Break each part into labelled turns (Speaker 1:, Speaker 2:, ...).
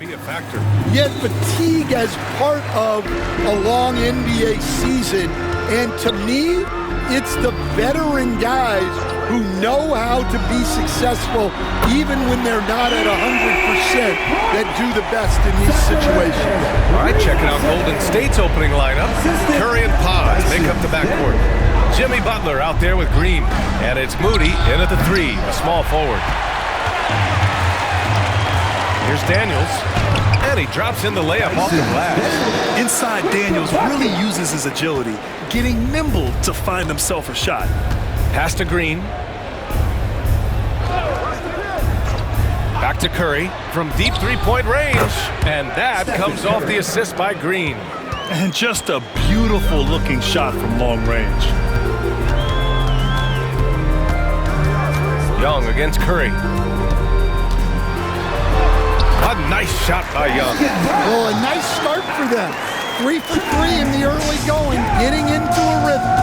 Speaker 1: be a factor.
Speaker 2: Yet fatigue as part of a long NBA season. And to me, it's the veteran guys who know how to be successful even when they're not at 100% that do the best in these situations.
Speaker 1: All right, checking out Golden State's opening lineup. Curry and Paz make up the backcourt. Jimmy Butler out there with Green. And it's Moody in at the 3, a small forward. Here's Daniels. And he drops in the layup off the glass.
Speaker 3: Inside, Daniels really uses his agility, getting nimble to find himself a shot.
Speaker 1: Pass to Green. Back to Curry from deep three-point range. And that comes off the assist by Green.
Speaker 3: And just a beautiful-looking shot from long range.
Speaker 1: Young against Curry. A nice shot by Young.
Speaker 2: Well, a nice start for them. 3 for 3 in the early going, getting into a rhythm.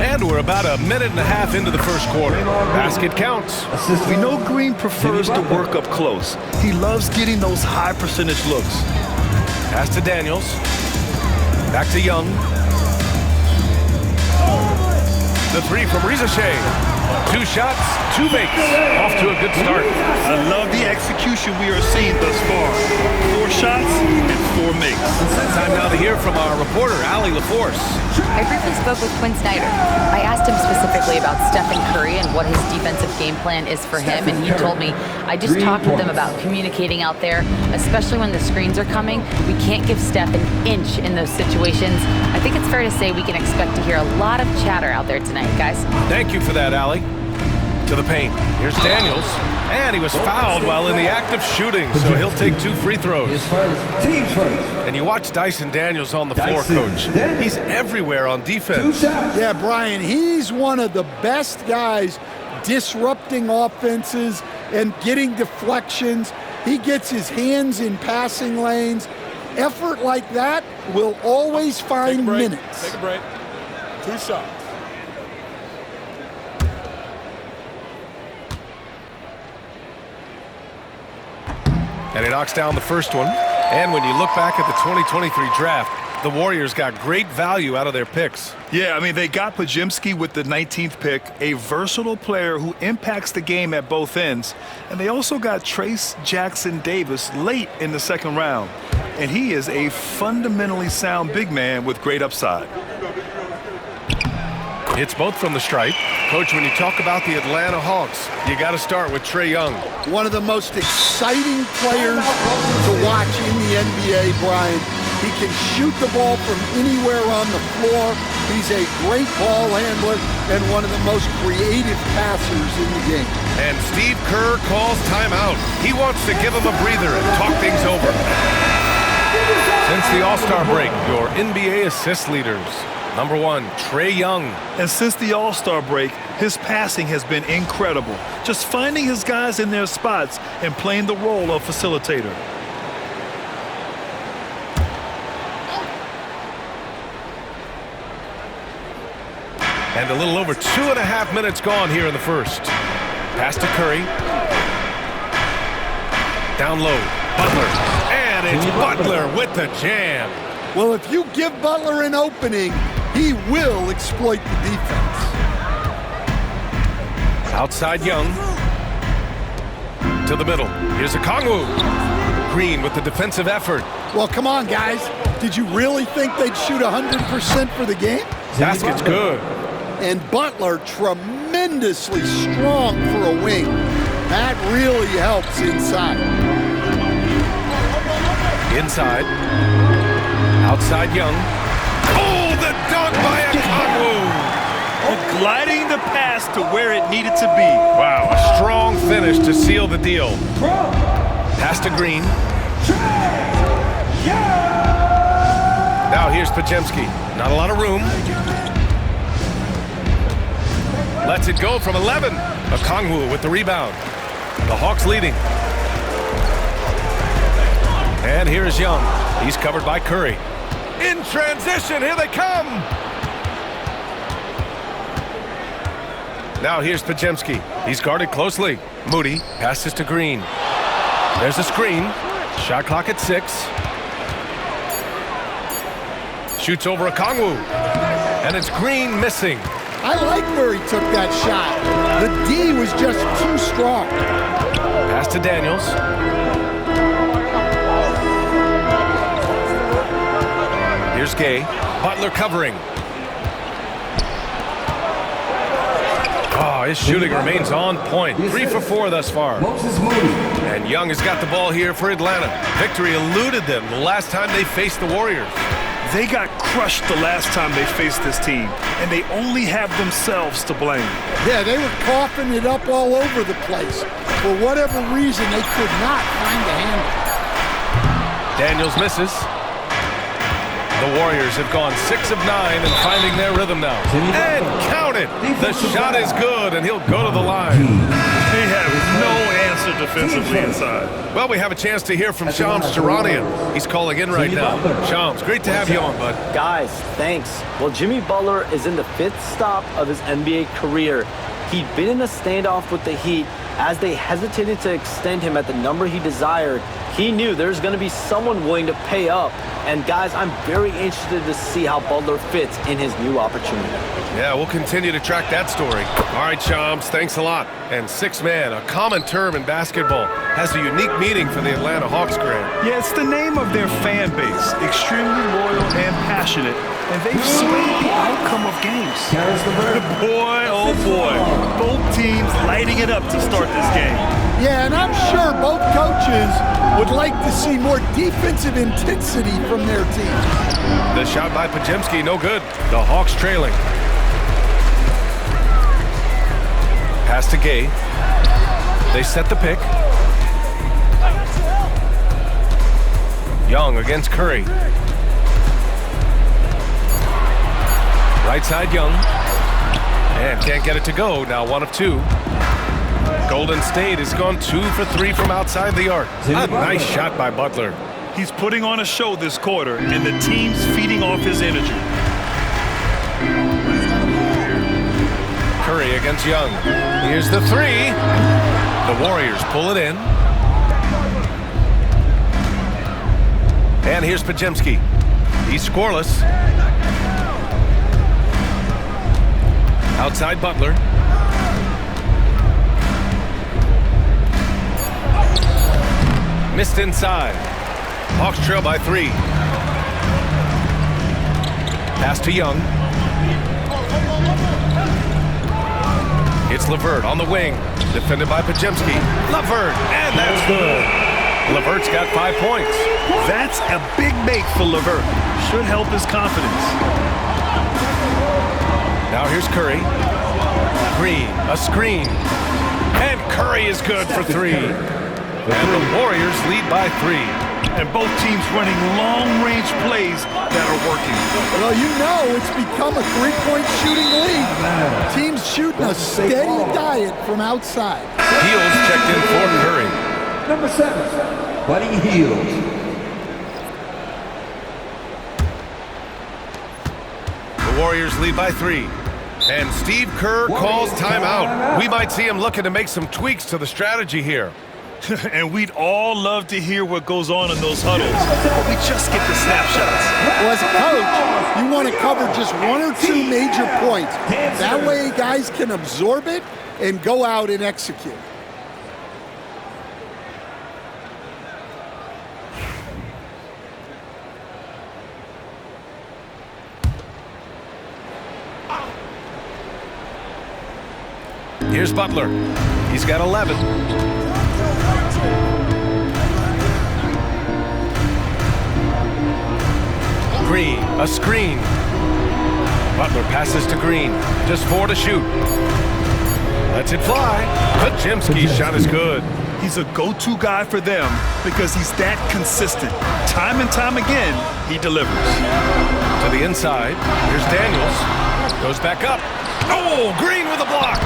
Speaker 1: And we're about a minute and a half into the first quarter. Basket counts.
Speaker 3: We know Green prefers to work up close. He loves getting those high percentage looks.
Speaker 1: Pass to Daniels. Back to Young. The 3 from Rizachet. 2 shots, 2 makes. Off to a good start.
Speaker 3: I love the execution we are seeing thus far. 4 shots and 4 makes.
Speaker 1: Time now to hear from our reporter, Allie LaForce.
Speaker 4: I briefly spoke with Quinn Snyder. I asked him specifically about Stephen Curry and what his defensive game plan is for him, and he told me, I just talked with them about communicating out there, especially when the screens are coming. We can't give Steph an inch in those situations. I think it's fair to say we can expect to hear a lot of chatter out there tonight, guys.
Speaker 1: Thank you for that, Allie. To the paint. Here's Daniels. And he was fouled while in the act of shooting, so he'll take 2 free throws. And you watch Dyson Daniels on the floor, Coach. He's everywhere on defense.
Speaker 2: Yeah, Brian, he's one of the best guys disrupting offenses and getting deflections. He gets his hands in passing lanes. Effort like that will always find minutes.
Speaker 5: Take a break. 2 shots.
Speaker 1: And he knocks down the first one. And when you look back at the 2023 draft, the Warriors got great value out of their picks.
Speaker 3: Yeah, I mean, they got Podziemski with the 19th pick, a versatile player who impacts the game at both ends. And they also got Trace Jackson Davis late in the 2nd round. And he is a fundamentally sound big man with great upside.
Speaker 1: Hits both from the stripe. Coach, when you talk about the Atlanta Hawks, you got to start with Trae Young.
Speaker 2: One of the most exciting players to watch in the NBA, Brian. He can shoot the ball from anywhere on the floor. He's a great ball handler and one of the most creative passers in the game.
Speaker 1: And Steve Kerr calls timeout. He wants to give him a breather and talk things over. Since the All-Star break, your NBA assist leaders. Number 1, Trae Young.
Speaker 3: And since the All-Star break, his passing has been incredible. Just finding his guys in their spots and playing the role of facilitator.
Speaker 1: And a little over 2.5 minutes gone here in the first. Pass to Curry. Down low, Butler. And it's Butler with the jam.
Speaker 2: Well, if you give Butler an opening, he will exploit the defense.
Speaker 1: Outside Young. To the middle. Here's Okongwu. Green with the defensive effort.
Speaker 2: Well, come on, guys. Did you really think they'd shoot 100% for the game?
Speaker 1: Basket's good.
Speaker 2: And Butler tremendously strong for a wing. That really helps inside.
Speaker 1: Inside. Outside Young. Oh, the dunk by Okongwu.
Speaker 3: Gliding the pass to where it needed to be.
Speaker 1: Wow, a strong finish to seal the deal. Pass to Green. Now here's Podziemski. Not a lot of room. Lets it go from 11. Okongwu with the rebound. The Hawks leading. And here's Young. He's covered by Curry. In transition, here they come. Now here's Podziemski. He's guarded closely. Moody passes to Green. There's a screen. Shot clock at 6. Shoots over Okongwu. And it's Green missing.
Speaker 2: I like where he took that shot. The D was just too strong.
Speaker 1: Pass to Daniels. Here's Gay. Butler covering. Oh, his shooting remains on point. 3 for 4 thus far. And Young has got the ball here for Atlanta. Victory eluded them the last time they faced the Warriors.
Speaker 3: They got crushed the last time they faced this team, and they only have themselves to blame.
Speaker 2: Yeah, they were coughing it up all over the place. For whatever reason, they could not find the handle.
Speaker 1: Daniels misses. The Warriors have gone 6 of 9 and finding their rhythm now. And count it! The shot is good, and he'll go to the line.
Speaker 3: They have no answer defensively inside.
Speaker 1: Well, we have a chance to hear from Shams Charania. He's calling in right now. Shams, great to have you on, bud.
Speaker 6: Guys, thanks. Well, Jimmy Butler is in the 5th stop of his NBA career. He'd been in a standoff with the Heat as they hesitated to extend him at the number he desired. He knew there's going to be someone willing to pay up. And guys, I'm very interested to see how Butler fits in his new opportunity.
Speaker 1: Yeah, we'll continue to track that story. All right, Shams, thanks a lot. And 6 man, a common term in basketball, has a unique meaning for the Atlanta Hawks, Grant.
Speaker 3: Yeah, it's the name of their fan base. Extremely loyal and passionate. And they've swayed the outcome of games. Boy, oh boy. Both teams lighting it up to start this game.
Speaker 2: Yeah, and I'm sure both coaches would like to see more defensive intensity from their team.
Speaker 1: The shot by Podziemski, no good. The Hawks trailing. Pass to Gay. They set the pick. Young against Curry. Right side Young. And can't get it to go. Now 1 of 2. Golden State has gone 2 for 3 from outside the arc. A nice shot by Butler.
Speaker 3: He's putting on a show this quarter, and the team's feeding off his energy.
Speaker 1: Curry against Young. Here's the 3. The Warriors pull it in. And here's Podziemski. He's scoreless. Outside Butler. Missed inside. Hawks trail by 3. Pass to Young. It's LeVert on the wing. Defended by Podziemski. LeVert, and that's good. LeVert's got 5 points.
Speaker 3: That's a big make for LeVert. Should help his confidence.
Speaker 1: Now here's Curry. Green, a screen. And Curry is good for 3. And the Warriors lead by 3.
Speaker 3: And both teams running long-range plays that are working.
Speaker 2: Well, you know it's become a 3-point shooting league. Teams shooting a steady diet from outside.
Speaker 1: Hield checked in for Curry.
Speaker 7: Number 7, Buddy Hield.
Speaker 1: The Warriors lead by 3. And Steve Kerr calls timeout. We might see him looking to make some tweaks to the strategy here.
Speaker 3: And we'd all love to hear what goes on in those huddles, but we just get the snapshots.
Speaker 2: Well, as a coach, you want to cover just 1 or 2 major points. That way guys can absorb it and go out and execute.
Speaker 1: Here's Butler. He's got 11. Green, a screen. Butler passes to Green. Just 4 to shoot. Lets it fly. Podziemski's shot is good.
Speaker 3: He's a go-to guy for them because he's that consistent. Time and time again, he delivers.
Speaker 1: To the inside. Here's Daniels. Goes back up. Oh, Green with a block.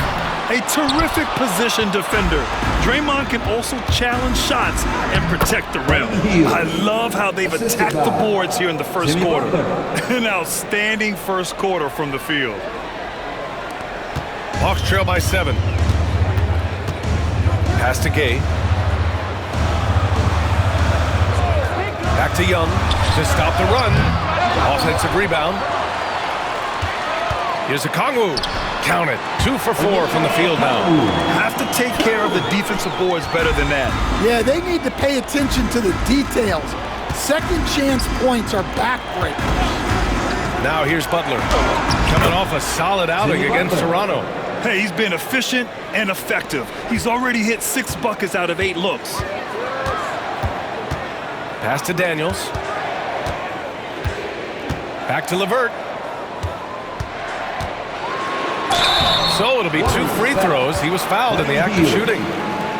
Speaker 3: A terrific position defender. Draymond can also challenge shots and protect the rim. I love how they've attacked the boards here in the first quarter. An outstanding first quarter from the field.
Speaker 1: Hawks trail by 7. Pass to Gay. Back to Young to stop the run. Offensive rebound. Here's Okongwu. Count it. 2 for 4 from the field now.
Speaker 3: Have to take care of the defensive boards better than that.
Speaker 2: Yeah, they need to pay attention to the details. Second chance points are backbreakers.
Speaker 1: Now here's Butler. Coming off a solid outing against Toronto.
Speaker 3: Hey, he's been efficient and effective. He's already hit 6 buckets out of 8 looks.
Speaker 1: Pass to Daniels. Back to LeVert. So it'll be 2 free throws. He was fouled in the act of shooting.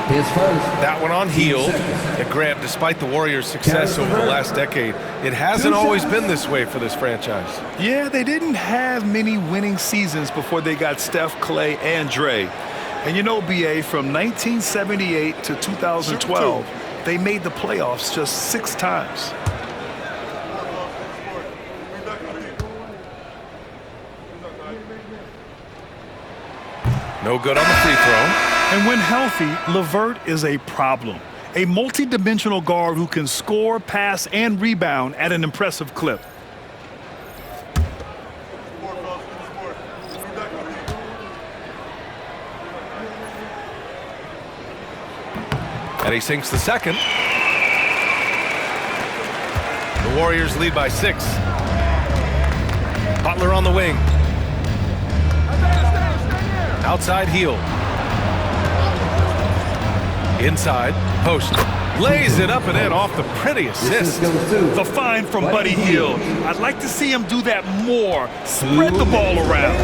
Speaker 7: His first.
Speaker 1: That one on Hield. And Grant, despite the Warriors' success over the last decade, it hasn't always been this way for this franchise.
Speaker 3: Yeah, they didn't have many winning seasons before they got Steph, Clay, and Dre. And you know, BA, from 1978 to 2012, they made the playoffs just 6 times.
Speaker 1: No good on the free throw.
Speaker 3: And when healthy, LeVert is a problem. A multi-dimensional guard who can score, pass, and rebound at an impressive clip.
Speaker 1: And he sinks the second. The Warriors lead by 6. Butler on the wing. Outside Hield. Inside, post. Lays it up and in off the pretty assist.
Speaker 3: The find from Buddy Hield. I'd like to see him do that more. Spread the ball around.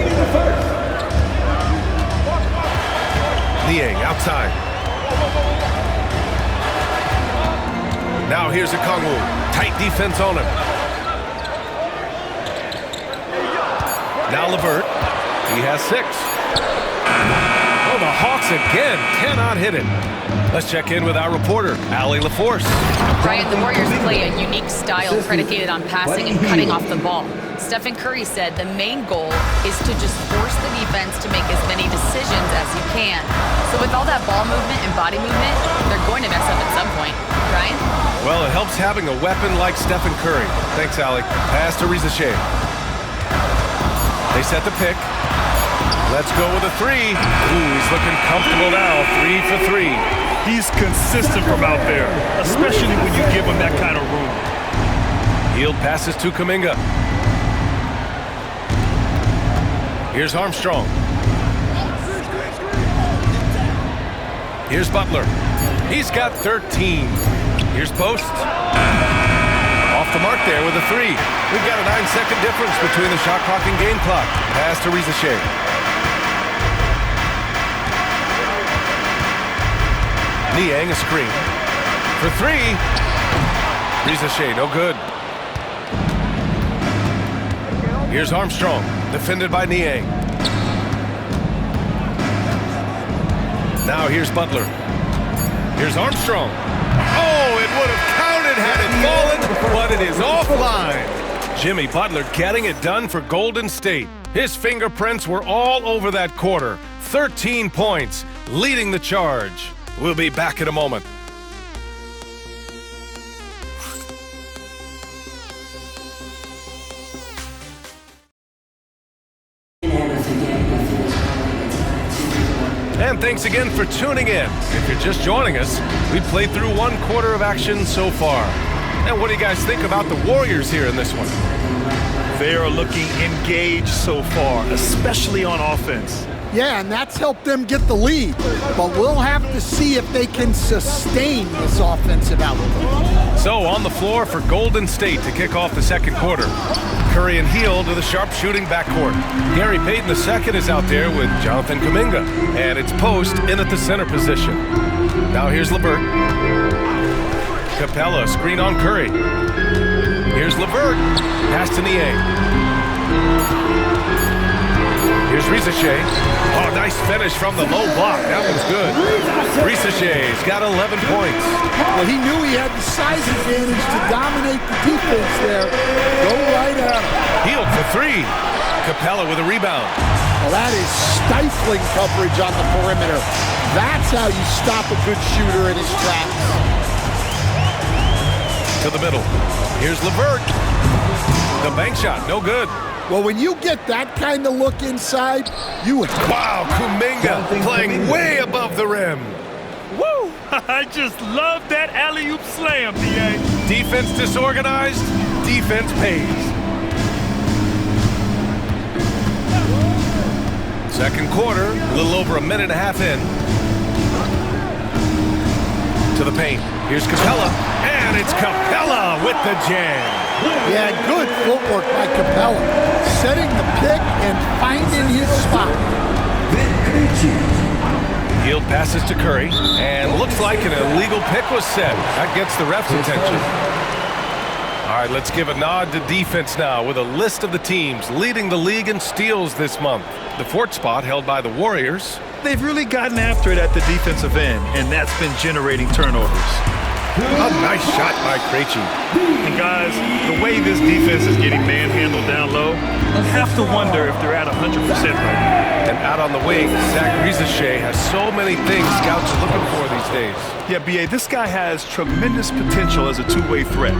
Speaker 1: Niang outside. Now here's Okongwu. Tight defense on him. Now LeVert. He has 6. Oh, the Hawks again cannot hit it. Let's check in with our reporter, Allie LaForce.
Speaker 4: Brian, the Warriors play a unique style predicated on passing and cutting off the ball. Stephen Curry said the main goal is to just force the defense to make as many decisions as you can. So with all that ball movement and body movement, they're going to mess up at some point. Brian?
Speaker 1: Well, it helps having a weapon like Stephen Curry. Thanks, Allie. Pass to Riza Shea. They set the pick. Let's go with a 3. Ooh, he's looking comfortable now. 3 for 3.
Speaker 3: He's consistent from out there, especially when you give him that kind of room.
Speaker 1: Hield passes to Kuminga. Here's Armstrong. Here's Butler. He's got 13. Here's Post. Off the mark there with a 3. We've got a 9-second difference between the shot clock and game clock. Pass to Riza Shea. Niang a screen. For 3. Riza Shea, no good. Here's Armstrong, defended by Niang. Now here's Butler. Here's Armstrong. Oh, it would have counted had it fallen, but it is offline. Jimmy Butler getting it done for Golden State. His fingerprints were all over that quarter. 13 points, leading the charge. We'll be back in a moment. And thanks again for tuning in. If you're just joining us, we played through 1 quarter of action so far. And what do you guys think about the Warriors here in this one?
Speaker 3: They are looking engaged so far, especially on offense.
Speaker 2: Yeah, and that's helped them get the lead. But we'll have to see if they can sustain this offensive output.
Speaker 1: So on the floor for Golden State to kick off the second quarter. Curry and Hield to the sharpshooting backcourt. Gary Payton II is out there with Jonathan Kuminga. And it's Post in at the center position. Now here's LeVert. Capella, screen on Curry. Here's LeVert. Pass to Niang. Here's Riza Shea. Oh, nice finish from the low block. That one's good. Riza Shea's got 11 points.
Speaker 2: Well, he knew he had the size advantage to dominate the defense there. Go right at him.
Speaker 1: Hield for 3. Capella with a rebound.
Speaker 2: Well, that is stifling coverage on the perimeter. That's how you stop a good shooter in his tracks.
Speaker 1: To the middle. Here's LeVert. The bank shot, no good.
Speaker 2: Well, when you get that kind of look inside, you...
Speaker 1: Wow, Kuminga playing way above the rim.
Speaker 3: Woo! I just love that alley-oop slam, D.A.
Speaker 1: Defense disorganized, defense pays. Second quarter, a little over a minute and a half in. To the paint. Here's Capella, and it's Capella with the jam.
Speaker 2: Yeah, good footwork by Capella. Setting the pick and finding his spot.
Speaker 1: Hield passes to Curry, and looks like an illegal pick was set. That gets the ref's attention. All right, let's give a nod to defense now with a list of the teams leading the league in steals this month. The fourth spot held by the Warriors.
Speaker 3: They've really gotten after it at the defensive end, and that's been generating turnovers.
Speaker 1: A nice shot by Krejci.
Speaker 3: And guys, the way this defense is getting manhandled down low, I have to wonder if they're at 100% right now.
Speaker 1: And out on the wing, Zach Rizachet has so many things scouts are looking for these days.
Speaker 3: Yeah, B.A., this guy has tremendous potential as a two-way threat.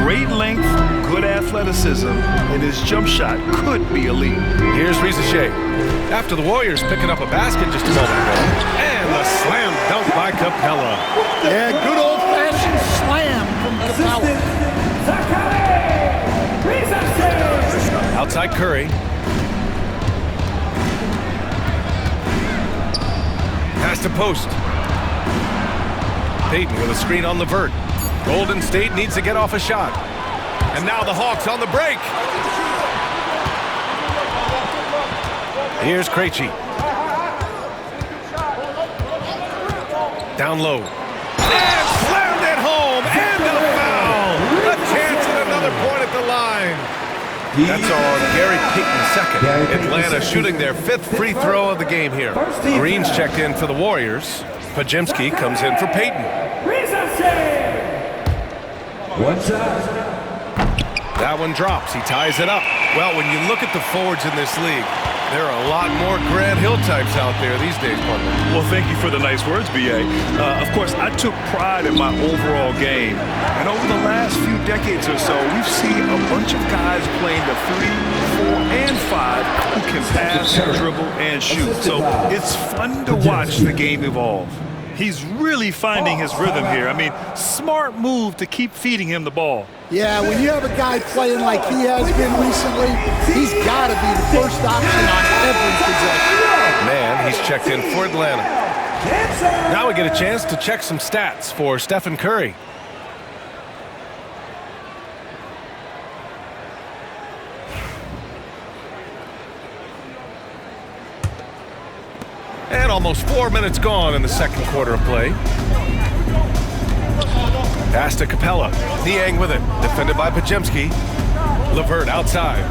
Speaker 3: Great length, good athleticism, and his jump shot could be elite.
Speaker 1: Here's Rizachet. After the Warriors picking up a basket just a moment ago. And the slam dunk by Capella.
Speaker 2: Yeah, good old-fashioned slam from Capella.
Speaker 1: Outside Curry. Pass to post. Payton with a screen on LeVert. Golden State needs to get off a shot. And now the Hawks on the break. Here's Krejci. Down low. And slammed it home. And a foul. A chance at another point at the line. That's on Gary Payton second. Atlanta shooting their fifth free throw of the game here. Green's checked in for the Warriors. Podziemski comes in for Payton.
Speaker 7: One shot.
Speaker 1: That one drops. He ties it up. Well, when you look at the forwards in this league, there are a lot more Grant Hill types out there these days, partner.
Speaker 3: Well, thank you for the nice words, B.A. Of course, I took pride in my overall game. And over the last few decades or so, we've seen a bunch of guys playing the 3, 4, and 5 who can pass, dribble, and shoot. So it's fun to watch the game evolve. He's really finding his rhythm here. I mean, smart move to keep feeding him the ball.
Speaker 2: Yeah, when you have a guy playing like he has been recently, he's got to be the first option on every possession.
Speaker 1: Man, he's checked in for Atlanta. Now we get a chance to check some stats for Stephen Curry. And almost 4 minutes gone in the second quarter of play. Pass to Capella. Niang with it. Defended by Podziemski. LeVert outside.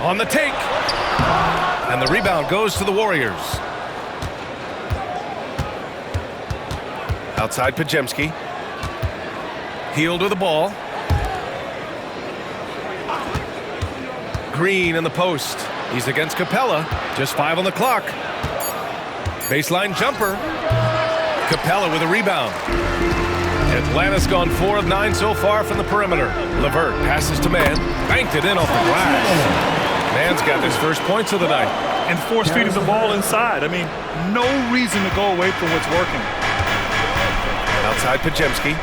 Speaker 1: On the take. And the rebound goes to the Warriors. Outside Podziemski. Hield with the ball. Green in the post. He's against Capella. Just 5 on the clock. Baseline jumper. Capella with a rebound. Atlanta's gone 4 of 9 so far from the perimeter. LeVert passes to Mann. Banked it in off the glass. Mann's got his first points of the night.
Speaker 3: And force feeding the ball inside. I mean, no reason to go away from what's working.
Speaker 1: Outside Podziemski.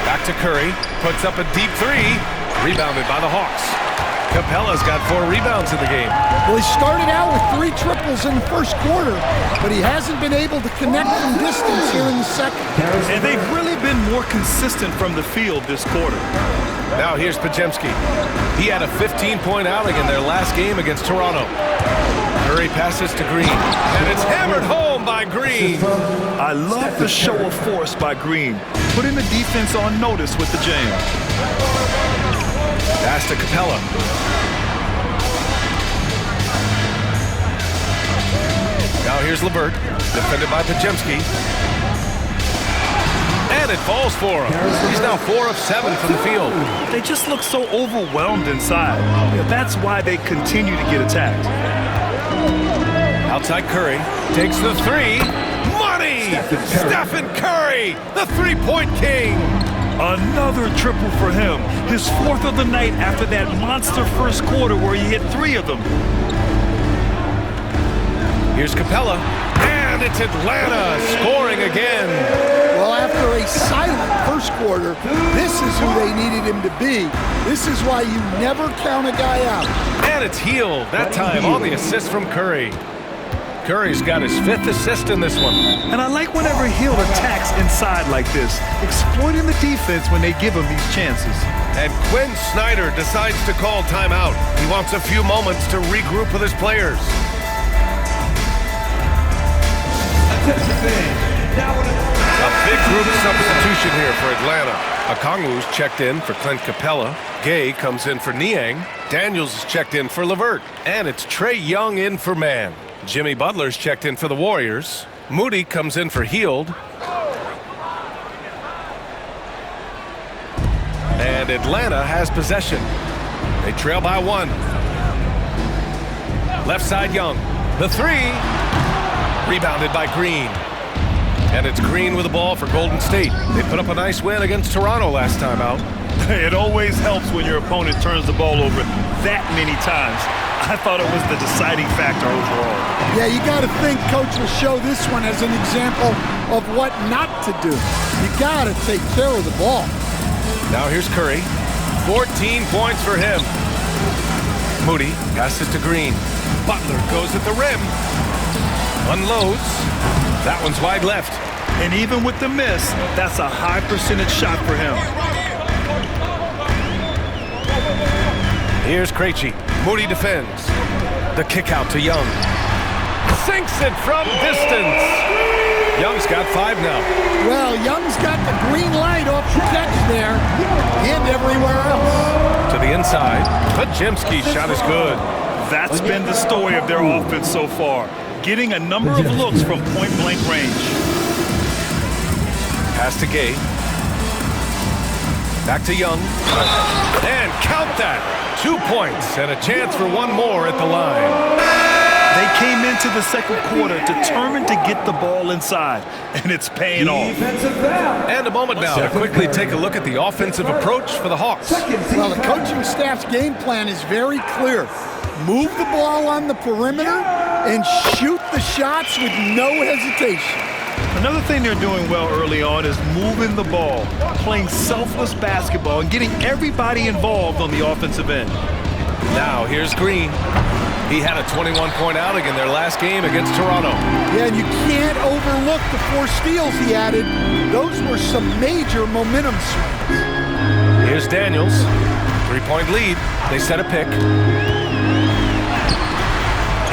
Speaker 1: Back to Curry. Puts up a deep 3. Rebounded by the Hawks. Capella's got 4 rebounds in the game.
Speaker 2: Well, he started out with 3 triples in the first quarter, but he hasn't been able to connect from distance here in the second.
Speaker 3: And they've really been more consistent from the field this quarter.
Speaker 1: Now here's Podziemski. He had a 15-point outing in their last game against Toronto. Curry passes to Green, and it's hammered home by Green.
Speaker 3: I love the show of force by Green, putting the defense on notice with the jam.
Speaker 1: Pass to Capella. Now here's LeVert, defended by Podziemski. And And it falls for him. He's now 4 of 7 from the field.
Speaker 3: They just look so overwhelmed inside. That's why they continue to get attacked.
Speaker 1: Outside Curry takes the three. Money! Stephen Curry, the three-point king.
Speaker 3: Another triple for him. His 4th of the night after that monster first quarter where he hit 3 of them.
Speaker 1: Here's Capella, and it's Atlanta scoring again.
Speaker 2: Well, after a silent first quarter, this is who they needed him to be. This is why you never count a guy out.
Speaker 1: And it's Hield, that time on the assist from Curry. Curry's got his 5th assist in this one.
Speaker 3: And I like whenever Hield attacks inside like this, exploiting the defense when they give him these chances.
Speaker 1: And Quinn Snyder decides to call timeout. He wants a few moments to regroup with his players. A big group substitution here for Atlanta. Okongwu's checked in for Clint Capella. Gay comes in for Niang. Daniels is checked in for LeVert. And it's Trae Young in for Mann. Jimmy Butler's checked in for the Warriors. Moody comes in for Hield. And Atlanta has possession. They trail by 1. Left side Young. The three. Rebounded by Green. And it's Green with the ball for Golden State. They put up a nice win against Toronto last time out.
Speaker 3: It always helps when your opponent turns the ball over that many times. I thought it was the deciding factor overall.
Speaker 2: Yeah, you got to think coach will show this one as an example of what not to do. You got to take care of the ball.
Speaker 1: Now here's Curry. 14 points for him. Moody passes to Green. Butler goes at the rim. Unloads. That one's wide left.
Speaker 3: And even with the miss, that's a high percentage shot for him.
Speaker 1: Here's Krejci. Moody defends. The kick out to Young. Sinks it from distance. Young's got 5 now.
Speaker 2: Well, Young's got the green light off the catch there and everywhere else.
Speaker 1: To the inside. Podziemski's shot is good.
Speaker 3: That's been the story of their offense so far. Getting a number of looks from point-blank range.
Speaker 1: Pass to Gay. Back to Young. And count that. 2 points and a chance for one more at the line.
Speaker 3: They came into the second quarter determined to get the ball inside, and it's paying off.
Speaker 1: And a moment now to quickly take a look at the offensive approach for the Hawks.
Speaker 2: Well, the coaching staff's game plan is very clear. Move the ball on the perimeter and shoot the shots with no hesitation.
Speaker 3: Another thing they're doing well early on is moving the ball, playing selfless basketball, and getting everybody involved on the offensive end.
Speaker 1: Now here's Green. He had a 21-point outing in their last game against Toronto.
Speaker 2: Yeah, and you can't overlook the 4 steals he added. Those were some major momentum swings.
Speaker 1: Here's Daniels. 3-point lead. They set a pick.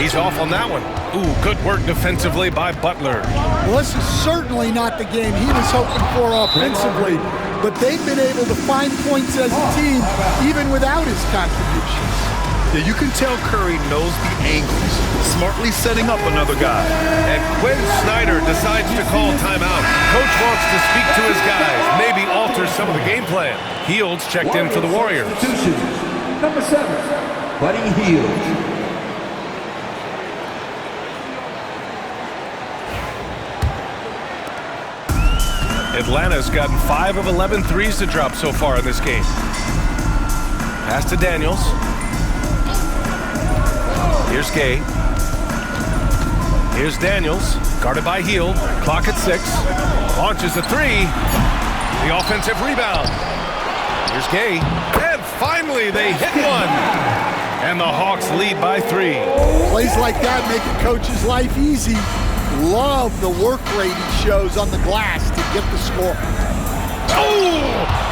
Speaker 1: He's off on that one. Ooh, good work defensively by Butler.
Speaker 2: Well, this is certainly not the game he was hoping for offensively, but they've been able to find points as a team even without his contributions.
Speaker 3: Yeah, you can tell Curry knows the angles, smartly setting up another guy.
Speaker 1: And Quinn Snyder decides to call timeout. Coach wants to speak to his guys, maybe alter some of the game plan. Hield's checked in for the Warriors.
Speaker 7: Number 7, Buddy Hield.
Speaker 1: Atlanta's gotten 5 of 11 threes to drop so far in this game. Pass to Daniels. Here's Gay. Here's Daniels, guarded by Hield. Clock at 6. Launches a 3. The offensive rebound. Here's Gay. And finally they hit one. And the Hawks lead by 3.
Speaker 2: Plays like that make a coach's life easy. Love the work rate he shows on the glass to get the score.
Speaker 1: Oh!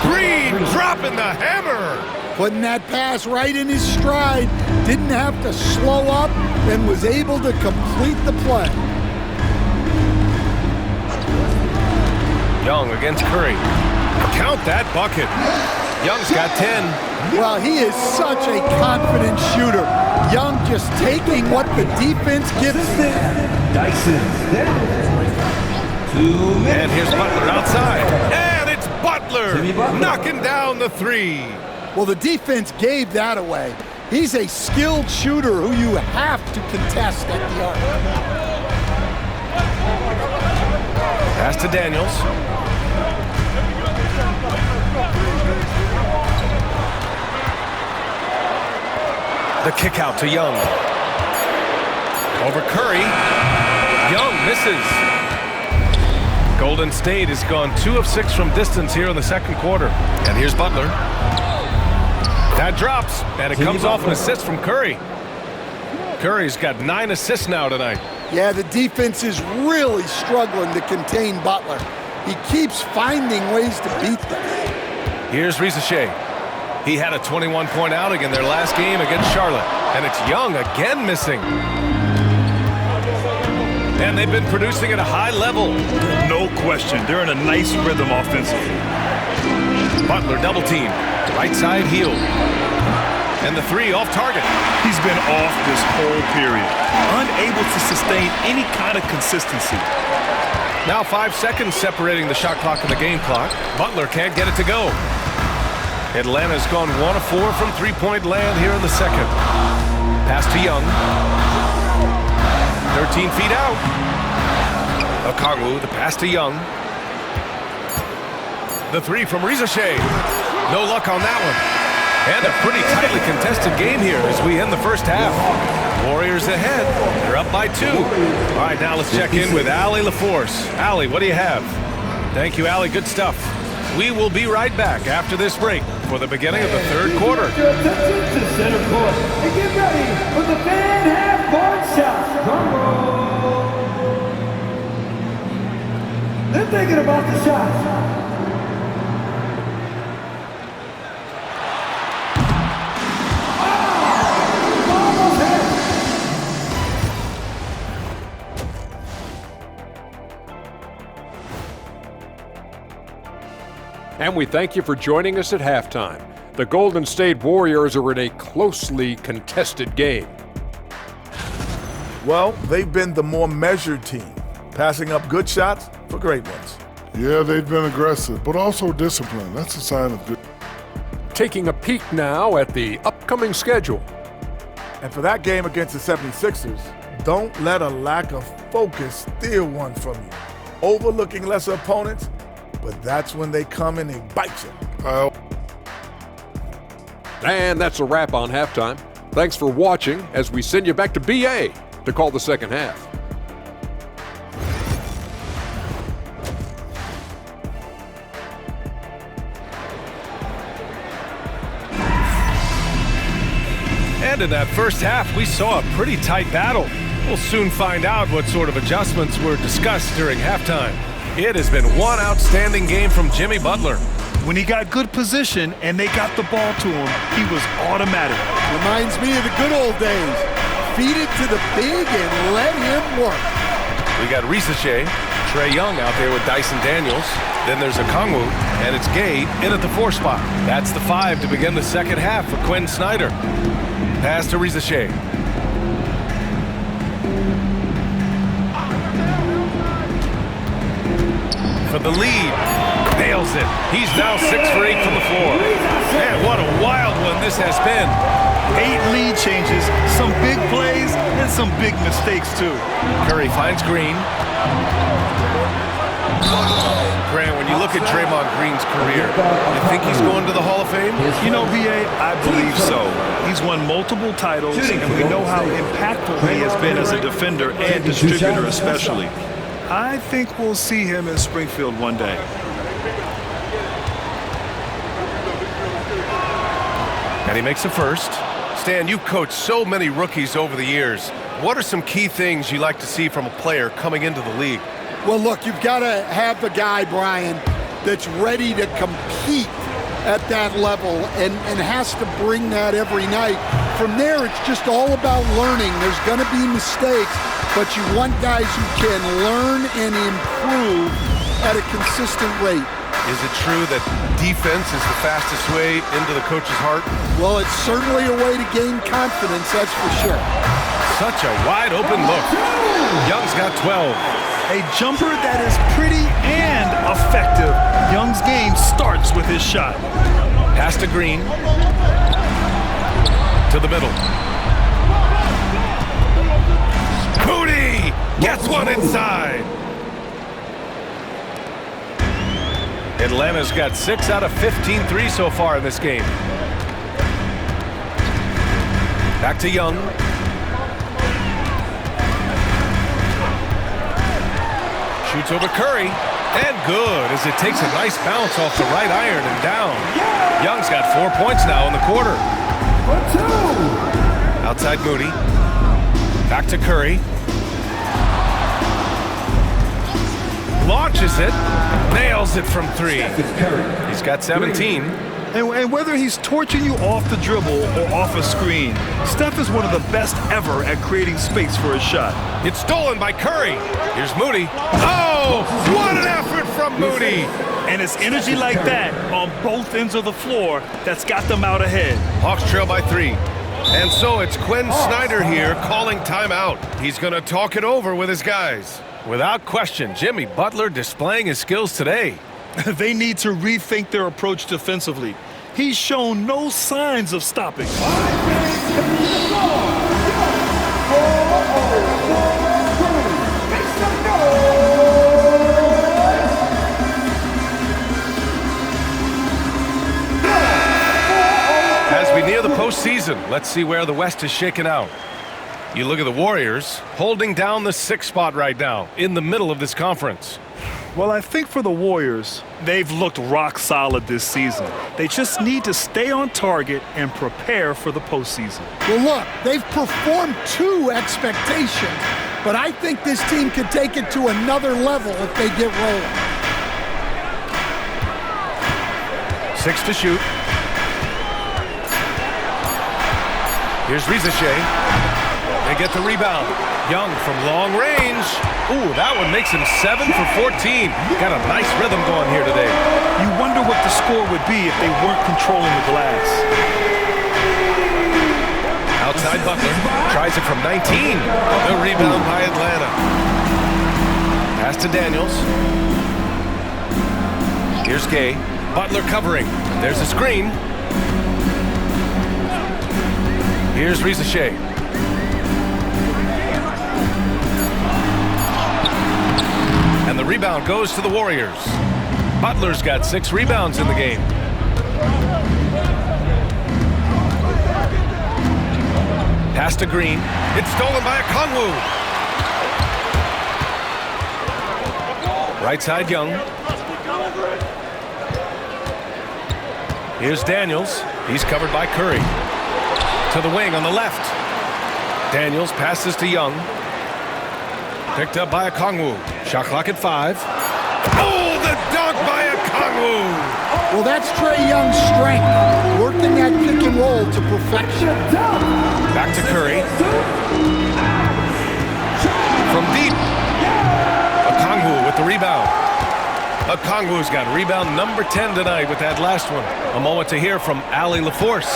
Speaker 1: Green dropping the hammer!
Speaker 2: Putting that pass right in his stride. Didn't have to slow up and was able to complete the play.
Speaker 1: Young against Curry. Count that bucket. Young's got 10.
Speaker 2: Well, he is such a confident shooter. Young just taking what the defense gives him.
Speaker 7: Dyson.
Speaker 1: And here's Butler outside. And knocking down the three.
Speaker 2: Well, the defense gave that away. He's a skilled shooter who you have to contest at the arc.
Speaker 1: Pass to Daniels. The kick out to Young. Over Curry. Young misses. Golden State has gone 2 of 6 from distance here in the second quarter. And here's Butler. That drops, and it comes off an assist from Curry. Curry's got 9 assists now tonight.
Speaker 2: Yeah, the defense is really struggling to contain Butler. He keeps finding ways to beat them.
Speaker 1: Here's Risacher. He had a 21-point outing in their last game against Charlotte. And it's Young again missing. And they've been producing at a high level.
Speaker 3: No question. They're in a nice rhythm offensively.
Speaker 1: Butler double team. Right side heel. And the three off target.
Speaker 3: He's been off this whole period. Unable to sustain any kind of consistency.
Speaker 1: Now 5 seconds separating the shot clock and the game clock. Butler can't get it to go. Atlanta's gone 1 of 4 from three-point land here in the second. Pass to Young. 13 feet out. Okongwu, the pass to Young. The three from Risacher. No luck on that one. And a pretty tightly contested game here as we end the first half. Warriors ahead. They're up by 2. All right, now let's check in with Allie LaForce. Allie, what do you have? Thank you, Allie. Good stuff. We will be right back after this break for the beginning of the third quarter.
Speaker 7: Your attention to center court and get ready for the fan half-court shot. Drum roll. They're thinking about the shot.
Speaker 8: And we thank you for joining us at halftime. The Golden State Warriors are in a closely contested game.
Speaker 9: Well, they've been the more measured team, passing up good shots for great ones.
Speaker 10: Yeah, they've been aggressive, but also disciplined. That's a sign of good.
Speaker 8: Taking a peek now at the upcoming schedule.
Speaker 9: And for that game against the 76ers, don't let a lack of focus steal one from you. Overlooking lesser opponents, but that's when they come and they bite you.
Speaker 8: And that's a wrap on halftime. Thanks for watching as we send you back to BA to call the second half.
Speaker 1: And in that first half, we saw a pretty tight battle. We'll soon find out what sort of adjustments were discussed during halftime. It has been one outstanding game from Jimmy Butler.
Speaker 3: When he got good position and they got the ball to him, he was automatic.
Speaker 2: Reminds me of the good old days. Feed it to the big and let him work.
Speaker 1: We got Risacher, Trae Young out there with Dyson Daniels. Then there's Okongwu, and it's Gay in at the 4 spot. That's the 5 to begin the second half for Quinn Snyder. Pass to Risacher. For the lead. Nails it. He's now 6 for 8 from the floor. Man, what a wild one this has been.
Speaker 3: 8 lead changes, some big plays, and some big mistakes, too.
Speaker 1: Curry finds Green. Grant, when you look at Draymond Green's career, you think he's going to the Hall of Fame?
Speaker 3: You know, B.A., I believe so. He's won multiple titles, and we know how impactful he has been as a defender and distributor especially. I think we'll see him in Springfield one day.
Speaker 1: And he makes a first. Stan, you've coached so many rookies over the years. What are some key things you like to see from a player coming into the league?
Speaker 2: Well, look, you've got to have the guy, Brian, that's ready to compete at that level and has to bring that every night. From there, it's just all about learning. There's going to be mistakes, but you want guys who can learn and improve at a consistent rate.
Speaker 1: Is it true that defense is the fastest way into the coach's heart?
Speaker 2: Well, it's certainly a way to gain confidence, that's for sure.
Speaker 1: Such a wide open look. Young's got 12.
Speaker 3: A jumper that is pretty and effective. Young's game starts with his shot.
Speaker 1: Pass to Green. To the middle. Moody gets one inside. Atlanta's got 6 out of 15 threes so far in this game. Back to Young. Shoots over Curry. And good as it takes a nice bounce off the right iron and down. Young's got 4 points now in the quarter. Outside Moody. Back to Curry. Launches it. Nails it from 3. He's got 17.
Speaker 3: And whether he's torching you off the dribble or off a screen, Steph is one of the best ever at creating space for his shot.
Speaker 1: It's stolen by Curry. Here's Moody. Oh, what an effort from Moody.
Speaker 3: And it's energy like that on both ends of the floor that's got them out ahead.
Speaker 1: Hawks trail by 3. And so it's Quinn Snyder here calling timeout. He's going to talk it over with his guys. Without question, Jimmy Butler displaying his skills today.
Speaker 3: They need to rethink their approach defensively. He's shown no signs of stopping.
Speaker 1: As we near the postseason, let's see where the West is shaken out. You look at the Warriors holding down the 6th spot right now in the middle of this conference.
Speaker 3: Well, I think for the Warriors, they've looked rock solid this season. They just need to stay on target and prepare for the postseason.
Speaker 2: Well, look, they've performed to expectations, but I think this team can take it to another level if they get rolling.
Speaker 1: 6 to shoot. Here's Rizachet. They get the rebound. Young from long range. Ooh, that one makes him 7 for 14. Got a nice rhythm going here today.
Speaker 3: You wonder what the score would be if they weren't controlling the glass.
Speaker 1: Outside Butler. Tries it from 19. The rebound by Atlanta. Pass to Daniels. Here's Gay. Butler covering. There's a screen. Here's Rizachet. And the rebound goes to the Warriors. Butler's got 6 rebounds in the game. Pass to Green. It's stolen by Okongwu. Right side Young. Here's Daniels. He's covered by Curry. To the wing on the left. Daniels passes to Young. Picked up by Okongwu. Shot clock at 5. Oh, the dunk by Okongwu!
Speaker 2: Well, that's Trae Young's strength, working that pick and roll to perfection.
Speaker 1: Back to Curry. From deep. Okongwu with the rebound. Okongwu's got rebound number 10 tonight with that last one. A moment to hear from Allie LaForce.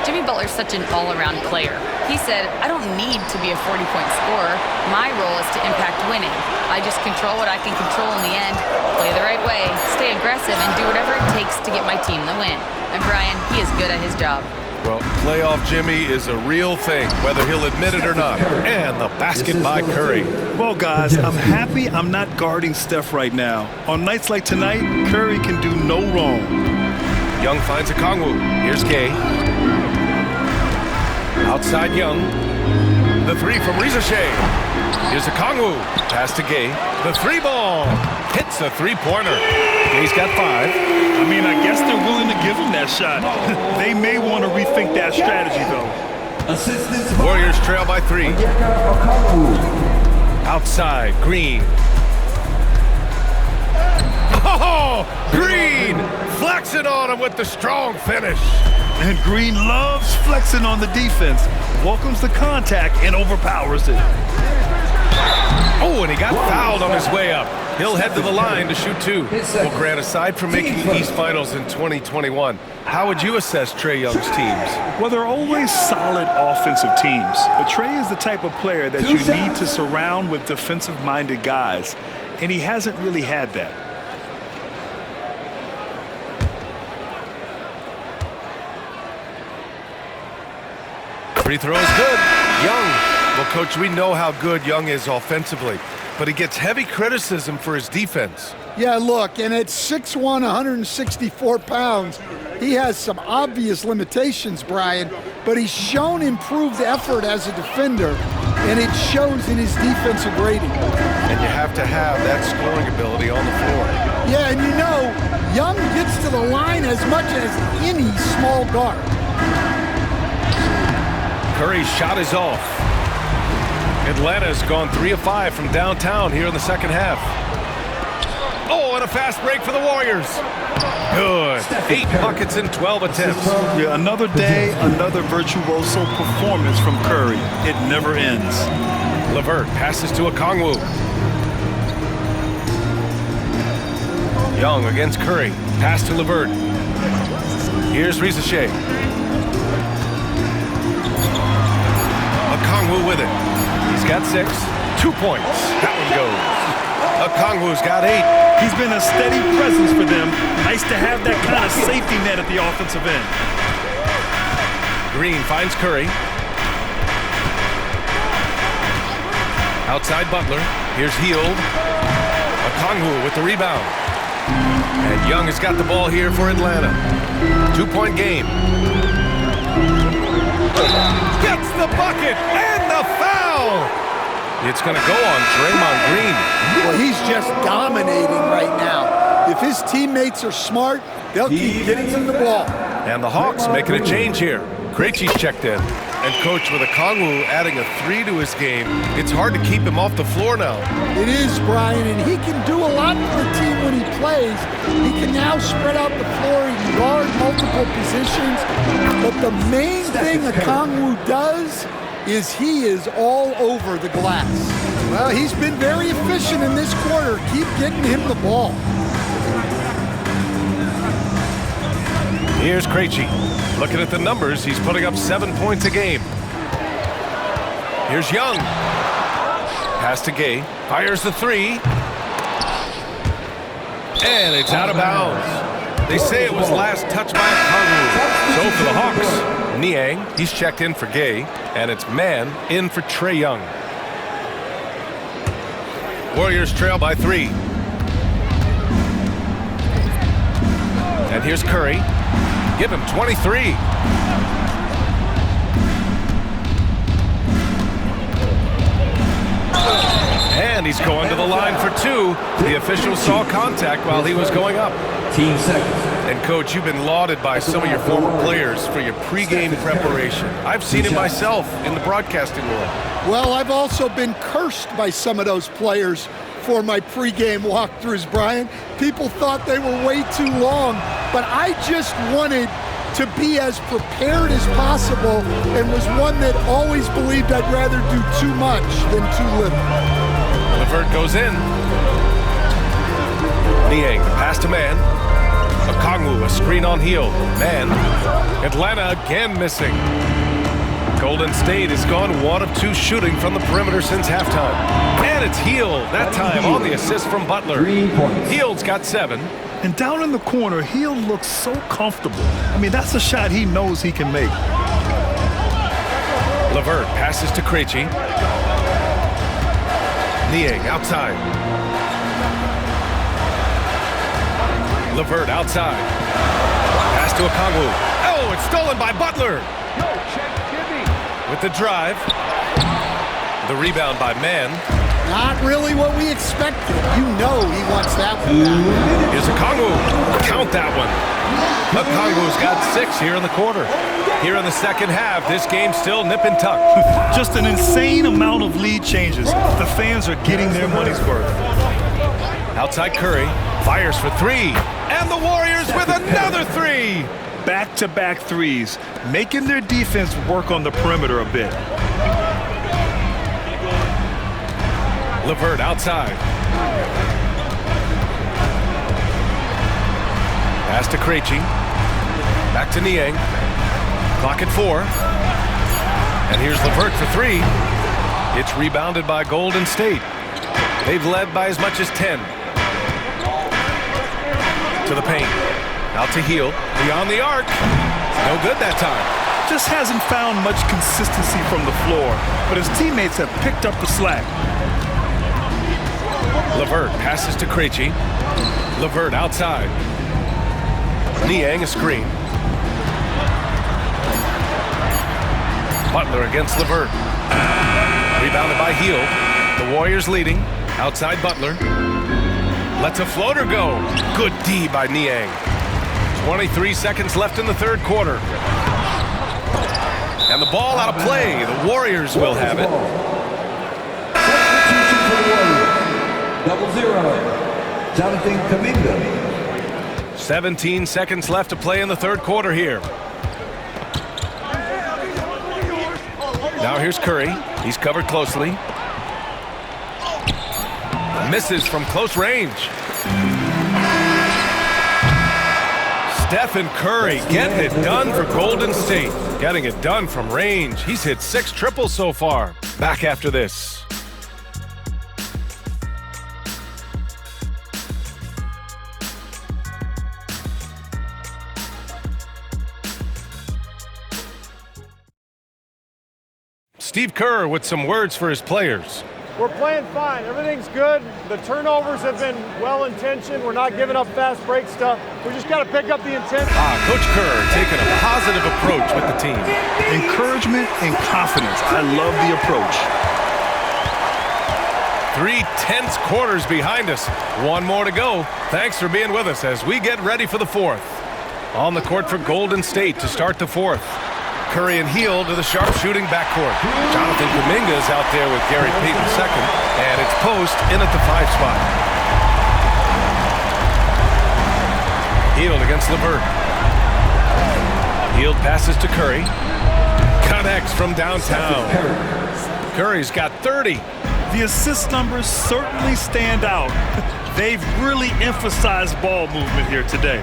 Speaker 4: Jimmy Butler's such an all-around player. He said, I don't need to be a 40-point scorer. My role is to impact winning. I just control what I can control in the end, play the right way, stay aggressive, and do whatever it takes to get my team the win. And Brian, he is good at his job.
Speaker 1: Well, playoff Jimmy is a real thing, whether he'll admit it or not. And the basket by Curry.
Speaker 3: Well, guys, I'm happy I'm not guarding Steph right now. On nights like tonight, Curry can do no wrong.
Speaker 1: Young finds Okongwu. Here's Gay. Outside Young. The 3 from Rizachet. Here's Okongwu. Pass to Gay. The 3 ball. Hits a 3-pointer. Gay's got 5.
Speaker 3: I mean, I guess they're willing to give him that shot. They may want to rethink that strategy, though.
Speaker 1: Warriors trail by 3. Outside, Green. Oh, Green flexing on him with the strong finish.
Speaker 3: And Green loves flexing on the defense. Welcomes the contact and overpowers it.
Speaker 1: Oh, and he got fouled on his way up. He'll head to the line to shoot 2. Well, Grant, aside from making the East Finals in 2021, how would you assess Trae Young's teams?
Speaker 3: Well, they're always solid offensive teams. But Trae is the type of player that you need to surround with defensive-minded guys, and he hasn't really had that.
Speaker 1: Free throw is good. Young. Well, Coach, we know how good Young is offensively, but he gets heavy criticism for his defense.
Speaker 2: Yeah, look, and at 6'1", 164 pounds, he has some obvious limitations, Brian, but he's shown improved effort as a defender, and it shows in his defensive rating.
Speaker 1: And you have to have that scoring ability on the floor.
Speaker 2: Yeah, and you know, Young gets to the line as much as any small guard.
Speaker 1: Curry's shot is off. Atlanta's gone 3 of 5 from downtown here in the second half. Oh, and a fast break for the Warriors. Good. 8 buckets in 12 attempts.
Speaker 3: Yeah, another day, another virtuoso performance from Curry. It never ends.
Speaker 1: LeVert passes to Okongwu. Young against Curry. Pass to LeVert. Here's Risacher. Okongwu with it. He's got 6. 2 points. That one goes. Okongwu's got 8.
Speaker 3: He's been a steady presence for them. Nice to have that kind of safety net at the offensive end.
Speaker 1: Green finds Curry. Outside Butler. Here's Hield. Okongwu with the rebound. And Young has got the ball here for Atlanta. 2-point game. Gets the bucket and the foul. It's going to go on Draymond Green.
Speaker 2: Well, he's just dominating right now. If his teammates are smart, they'll keep getting him the ball.
Speaker 1: And the Hawks making a change here. Krejci's checked in. And Coach, with Okongwu adding a 3 to his game, it's hard to keep him off the floor now.
Speaker 2: It is, Brian, and he can do a lot for the team when he plays. He can now spread out the floor, he can guard multiple positions. But the main thing Okongwu does is he is all over the glass. Well, he's been very efficient in this quarter. Keep getting him the ball.
Speaker 1: Here's Krejci. Looking at the numbers, he's putting up 7 points a game. Here's Young. Pass to Gay. Fires the 3. And it's out of bounds. They say it was last touched by Okongwu. So for the Hawks, Niang, he's checked in for Gay. And it's man in for Trae Young. Warriors trail by 3. And here's Curry. Give him 23. And he's going to the line for 2. The official saw contact while he was going up.
Speaker 7: Team seconds.
Speaker 1: And Coach, you've been lauded by some of your former players for your pregame preparation. I've seen it myself in the broadcasting world.
Speaker 2: Well, I've also been cursed by some of those players for my pregame walkthroughs, Brian. People thought they were way too long, but I just wanted to be as prepared as possible and was one that always believed I'd rather do too much than too little.
Speaker 1: LeVert goes in. Niang, pass to man. Okongwu, a screen on Hield. Man. Atlanta again missing. Golden State has gone 1 of 2 shooting from the perimeter since halftime. And it's Hield, that time on the assist from Butler. Hield's got 7.
Speaker 3: And down in the corner, Hield looks so comfortable. I mean, that's a shot he knows he can make.
Speaker 1: LeVert passes to Krejci. Niang outside. LeVert outside. Pass to Okongwu. Oh, it's stolen by Butler. With the drive. The rebound by Man.
Speaker 2: Not really what we expected. You know he wants that one back.
Speaker 1: Here's Okongwu. Count that one. Okongwu's got 6 here in the quarter. Here in the second half, this game's still nip and tuck.
Speaker 3: Just an insane amount of lead changes. The fans are getting their money's worth.
Speaker 1: Outside Curry. Fires for 3. And the Warriors with another 3.
Speaker 3: Back-to-back threes, making their defense work on the perimeter a bit.
Speaker 1: LeVert outside. Pass to Krejci. Back to Niang. Clock at 4. And here's LeVert for 3. It's rebounded by Golden State. They've led by as much as 10. To the paint. Out to Hield. Beyond the arc. No good that time.
Speaker 3: Just hasn't found much consistency from the floor, but his teammates have picked up the slack.
Speaker 1: LeVert passes to Krejci. LeVert outside. Niang a screen. Butler against LeVert. Rebounded by Hield. The Warriors leading. Outside Butler. Lets a floater go. Good D by Niang. 23 seconds left in the third quarter. And the ball out of play. The Warriors will have it.
Speaker 7: Substitution for the Warriors. 0-0. Jonathan Kuminga.
Speaker 1: 17 seconds left to play in the third quarter here. Now here's Curry. He's covered closely. Misses from close range. Stephen Curry getting it done for Golden State. Getting it done from range. He's hit 6 triples so far. Back after this. Steve Kerr with some words for his players.
Speaker 11: We're playing fine. Everything's good. The turnovers have been well-intentioned. We're not giving up fast break stuff. We just got to pick up the intent.
Speaker 1: Coach Kerr taking a positive approach with the team.
Speaker 3: Encouragement and confidence. I love the approach.
Speaker 1: 3 tense quarters behind us. One more to go. Thanks for being with us as we get ready for the fourth. On the court for Golden State to start the fourth. Curry and Hield to the sharpshooting backcourt. Jonathan Kuminga is out there with Gary Payton second, and it's Post in at the 5 spot. Hield against LeVert. Hield passes to Curry. Connects from downtown. Curry's got 30.
Speaker 3: The assist numbers certainly stand out. They've really emphasized ball movement here today.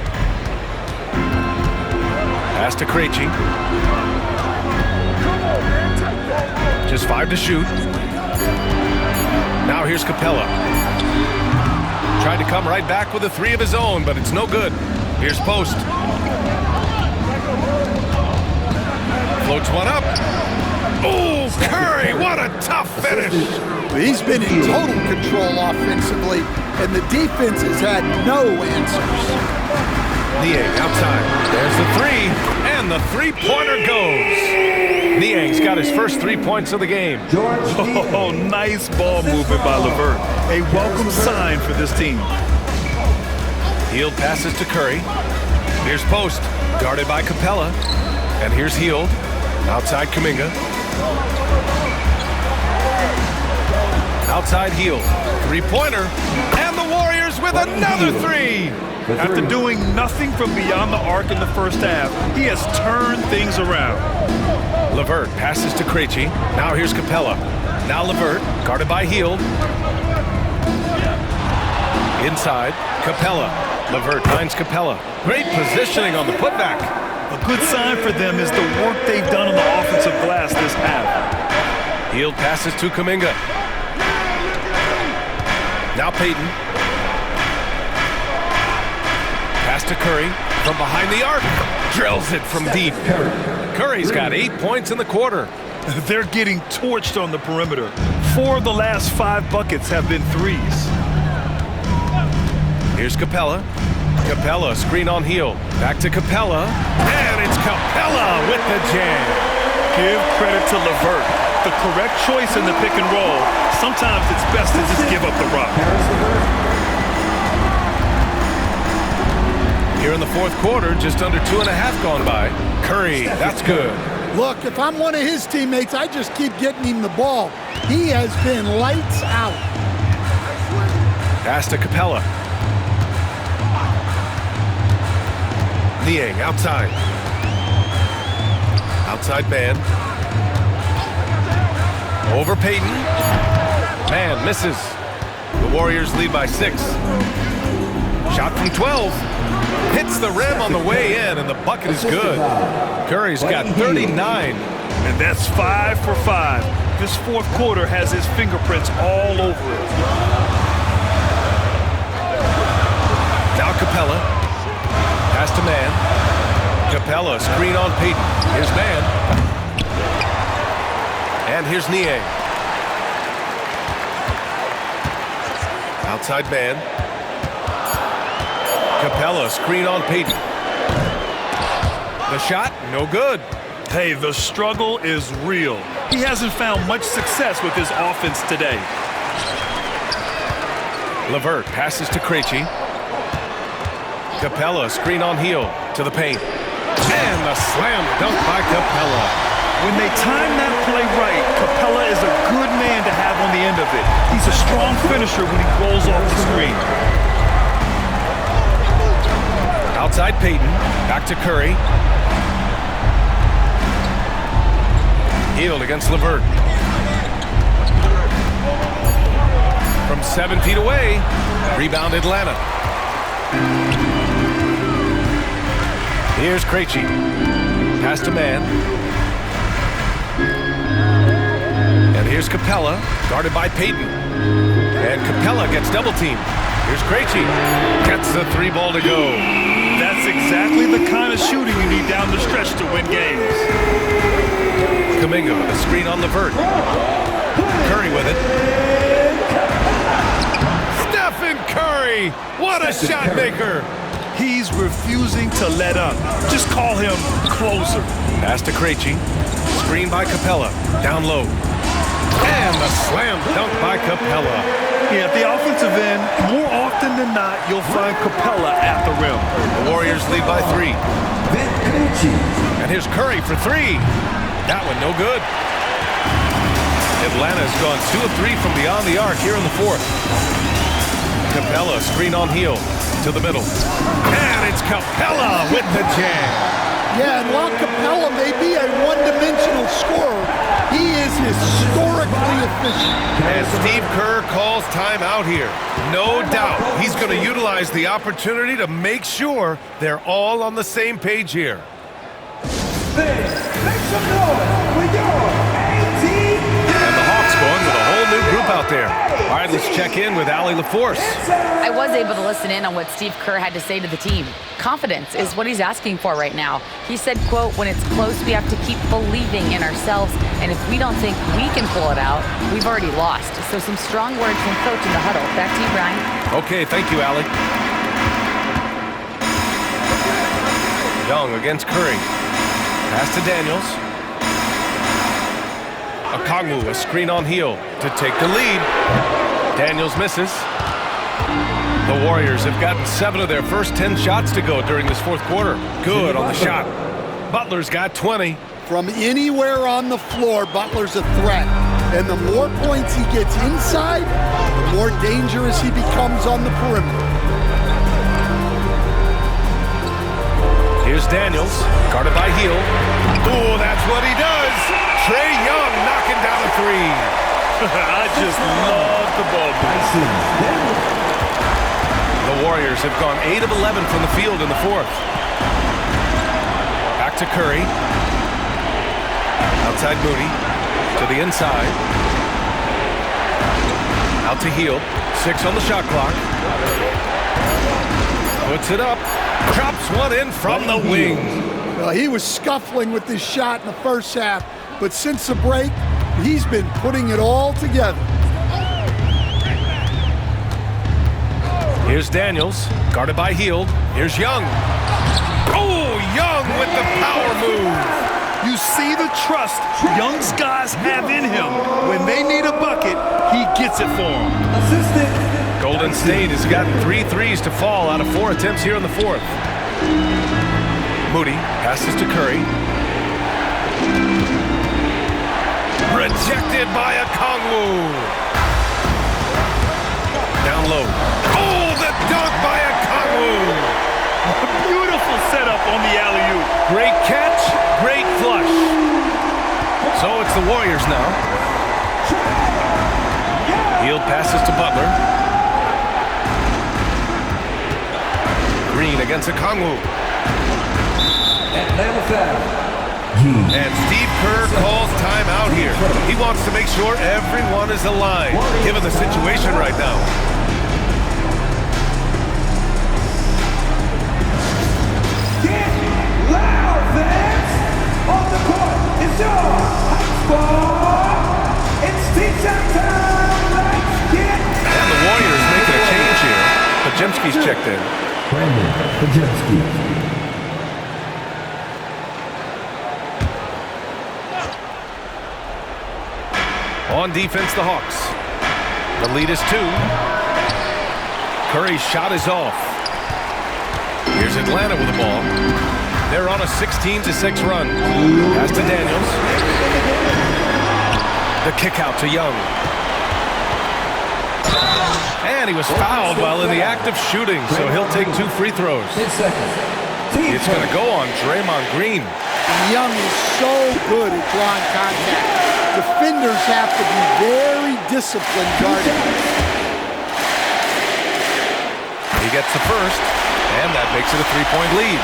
Speaker 1: Pass to Krejci. Just 5 to shoot. Now here's Capella. Tried to come right back with a 3 of his own, but it's no good. Here's Post. Floats one up. Oh, Curry, what a tough finish.
Speaker 2: He's been in total control offensively, and the defense has had no answers.
Speaker 1: Niang outside. There's the 3, and the 3-pointer goes. Niang's got his first 3 points of the game.
Speaker 3: Oh, nice ball movement by LeVert. A welcome sign for this team.
Speaker 1: Hield passes to Curry. Here's Post, guarded by Capella. And here's Hield, outside Kuminga. Outside Hield, 3-pointer, and the Warriors with another 3.
Speaker 3: After doing nothing from beyond the arc in the first half, he has turned things around.
Speaker 1: LeVert passes to Krejci. Now here's Capella. Now LeVert, guarded by Hield. Inside, Capella. LeVert finds Capella. Great positioning on the putback.
Speaker 3: A good sign for them is the work they've done on the offensive glass this half.
Speaker 1: Hield passes to Kuminga. Now Payton. Pass to Curry from behind the arc. Drills it from deep. Curry's got 8 points in the quarter.
Speaker 3: They're getting torched on the perimeter. 4 of the last 5 buckets have been 3s.
Speaker 1: Here's Capella. Capella, screen on Hield. Back to Capella. And it's Capella with the jam.
Speaker 3: Give credit to LeVert. The correct choice in the pick and roll. Sometimes it's best to just give up the rock.
Speaker 1: Here in the fourth quarter, just under 2.5 gone by. Curry, that's good.
Speaker 2: Look, if I'm one of his teammates, I just keep getting him the ball. He has been lights out.
Speaker 1: Pass to Capella. Niang outside. Outside man. Over Payton. Man misses. The Warriors lead by 6. Shot from 12. Hits the rim on the way in, and the bucket is good. Curry's got 39.
Speaker 3: And that's 5 for 5. This fourth quarter has his fingerprints all over it.
Speaker 1: Now Capella. Pass to man. Capella, screen on Payton. Here's man. And here's Niang. Outside man. Capella, screen on Payton. The shot, no good.
Speaker 3: Hey, the struggle is real. He hasn't found much success with his offense today.
Speaker 1: LeVert passes to Krejci. Capella, screen on heel to the paint. And the slam dunk by Capella.
Speaker 3: When they time that play right, Capella is a good man to have on the end of it. He's a strong finisher when he rolls off the screen.
Speaker 1: Outside Payton, back to Curry. Healed against LeVert. From 7 feet away, rebound Atlanta. Here's Krejci. Pass to man. And here's Capella, guarded by Payton. And Capella gets double teamed. Here's Krejci. Gets the 3 ball to go.
Speaker 3: That's exactly the kind of shooting you need down the stretch to win games.
Speaker 1: Kuminga with a screen on LeVert. Curry with it. Stephen Curry! What a shot maker!
Speaker 3: He's refusing to let up. Just call him closer.
Speaker 1: Pass to Krejci. Screen by Capella. Down low. And the slam dunk by Capella.
Speaker 3: Yeah, at the offensive end, more often than not, you'll find Capella at the rim.
Speaker 1: The Warriors lead by 3. And here's Curry for 3. That one no good. Atlanta's gone 2 of 3 from beyond the arc here in the fourth. Capella, screen on heel to the middle. And it's Capella with the jam.
Speaker 2: Yeah, and while Capella may be a one-dimensional scorer, he is historically efficient.
Speaker 1: And Steve Kerr calls timeout here. No doubt he's going to utilize the opportunity to make sure they're all on the same page here.
Speaker 7: Make some noise for your A-Team.
Speaker 1: And the Hawks going with a whole new group out there. All right, let's check in with Allie LaForce.
Speaker 4: I was able to listen in on what Steve Kerr had to say to the team. Confidence is what he's asking for right now. He said, quote, when it's close, we have to keep believing in ourselves, and if we don't think we can pull it out, we've already lost. So some strong words from coach in the huddle. Back to you, Brian.
Speaker 1: Okay, thank you, Allie. Young against Curry. Pass to Daniels. Okongwu, a screen on heel to take the lead. Daniels misses. The Warriors have gotten 7 of their first 10 shots to go during this fourth quarter. Good on the shot. Butler's got 20.
Speaker 2: From anywhere on the floor, Butler's a threat. And the more points he gets inside, the more dangerous he becomes on the perimeter.
Speaker 1: Here's Daniels, guarded by Hield. Oh, that's what he does. Trae Young knocking down a 3.
Speaker 3: I just love the ball.
Speaker 1: The Warriors have gone 8 of 11 from the field in the fourth. Back to Curry. Outside Moody. To the inside. Out to Hield. 6 on the shot clock. Puts it up. Drops one in from the wing.
Speaker 2: He was scuffling with this shot in the first half, but since the break, he's been putting it all together.
Speaker 1: Here's Daniels, guarded by Hield. Here's Young. Oh, Young with the power move.
Speaker 3: You see the trust Young's guys have in him. When they need a bucket, he gets it for them.
Speaker 1: Golden State has gotten 3 threes to fall out of 4 attempts here in the fourth. Moody passes to Curry. Rejected by Okongwu. Down low. Oh, the dunk by Okongwu.
Speaker 3: A beautiful setup on the alley-oop.
Speaker 1: Great catch, great flush. So it's the Warriors now. Hield passes to Butler. Green against Okongwu.
Speaker 7: Atlanta foul.
Speaker 1: And Steve Kerr calls timeout here. He wants to make sure everyone is aligned, given the situation right now.
Speaker 7: Get loud, fans! On the court, it's your high score. It's team time. Let's get.
Speaker 1: And the Warriors making a change here. Podziemski's checked in.
Speaker 7: Brandon Podziemski.
Speaker 1: On defense, the Hawks. The lead is 2. Curry's shot is off. Here's Atlanta with the ball. They're on a 16-6 run. Pass to Daniels. The kick out to Young. And he was fouled while in the act of shooting, so he'll take 2 free throws.
Speaker 7: 10 seconds.
Speaker 1: It's going to go on Draymond Green.
Speaker 2: Young is so good at drawing contact. Defenders have to be very disciplined guarding.
Speaker 1: He gets the first, and that makes it a 3-point lead.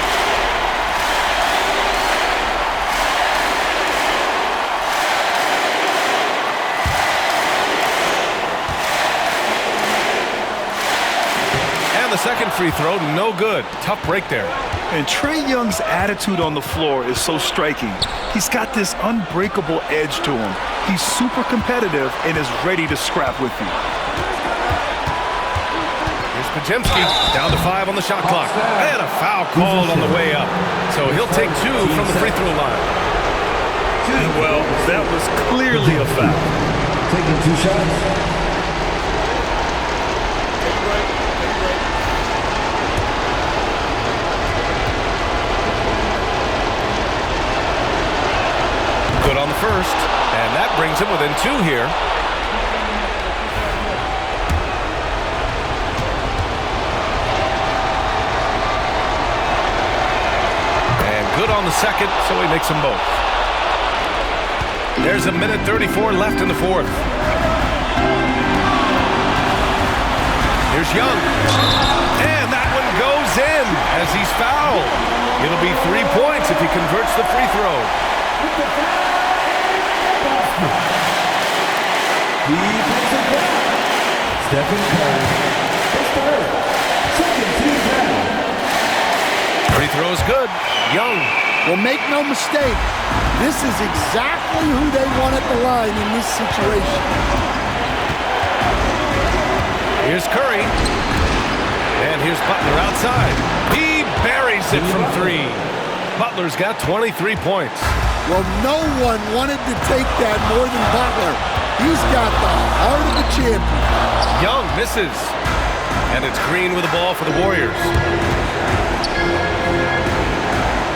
Speaker 1: And the second free throw, no good. Tough break there.
Speaker 3: And Trae Young's attitude on the floor is so striking. He's got this unbreakable edge to him. He's super competitive and is ready to scrap with you.
Speaker 1: Here's Podziemski, down to 5 on the shot clock. And a foul called on the way up. So he'll take 2 from the free throw line.
Speaker 3: Well, that was clearly a foul.
Speaker 7: Taking 2 shots.
Speaker 1: Good on the first, and that brings him within 2 here. And good on the second, so he makes them both. There's a minute 34 left in the fourth. Here's Young. And that one goes in as he's fouled. It'll be 3 points if he converts the free throw.
Speaker 7: Defensive foul. Stephen Curry. His third. Second team foul.
Speaker 1: Free throw is good. Young.
Speaker 2: Well, make no mistake, this is exactly who they want at the line in this situation.
Speaker 1: Here's Curry. And here's Butler outside. He buries it from 3. Butler's got 23 points.
Speaker 2: Well, no one wanted to take that more than Butler. He's got the heart of the champion.
Speaker 1: Young misses. And it's Green with the ball for the Warriors.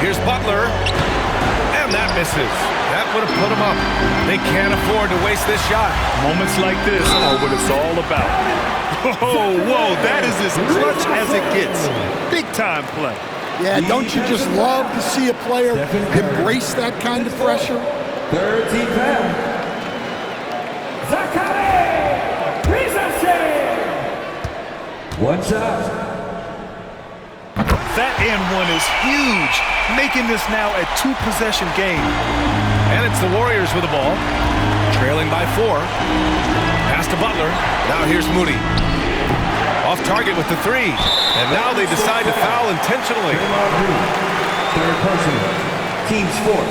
Speaker 1: Here's Butler. And that misses. That would have put him up. They can't afford to waste this shot.
Speaker 3: Moments like this are what it's all about. Whoa, that is as clutch as it gets. Big time play.
Speaker 2: Yeah, don't you just love to see a player embrace that kind of pressure?
Speaker 7: Third team foul. Zaccharie Rizache. 1 shot.
Speaker 3: That and 1 is huge, making this now a 2-possession game.
Speaker 1: And it's the Warriors with the ball, trailing by 4. Pass to Butler. Now here's Moody. Off target with the 3. And now they decide to foul intentionally.
Speaker 7: Third personal. Team's fourth.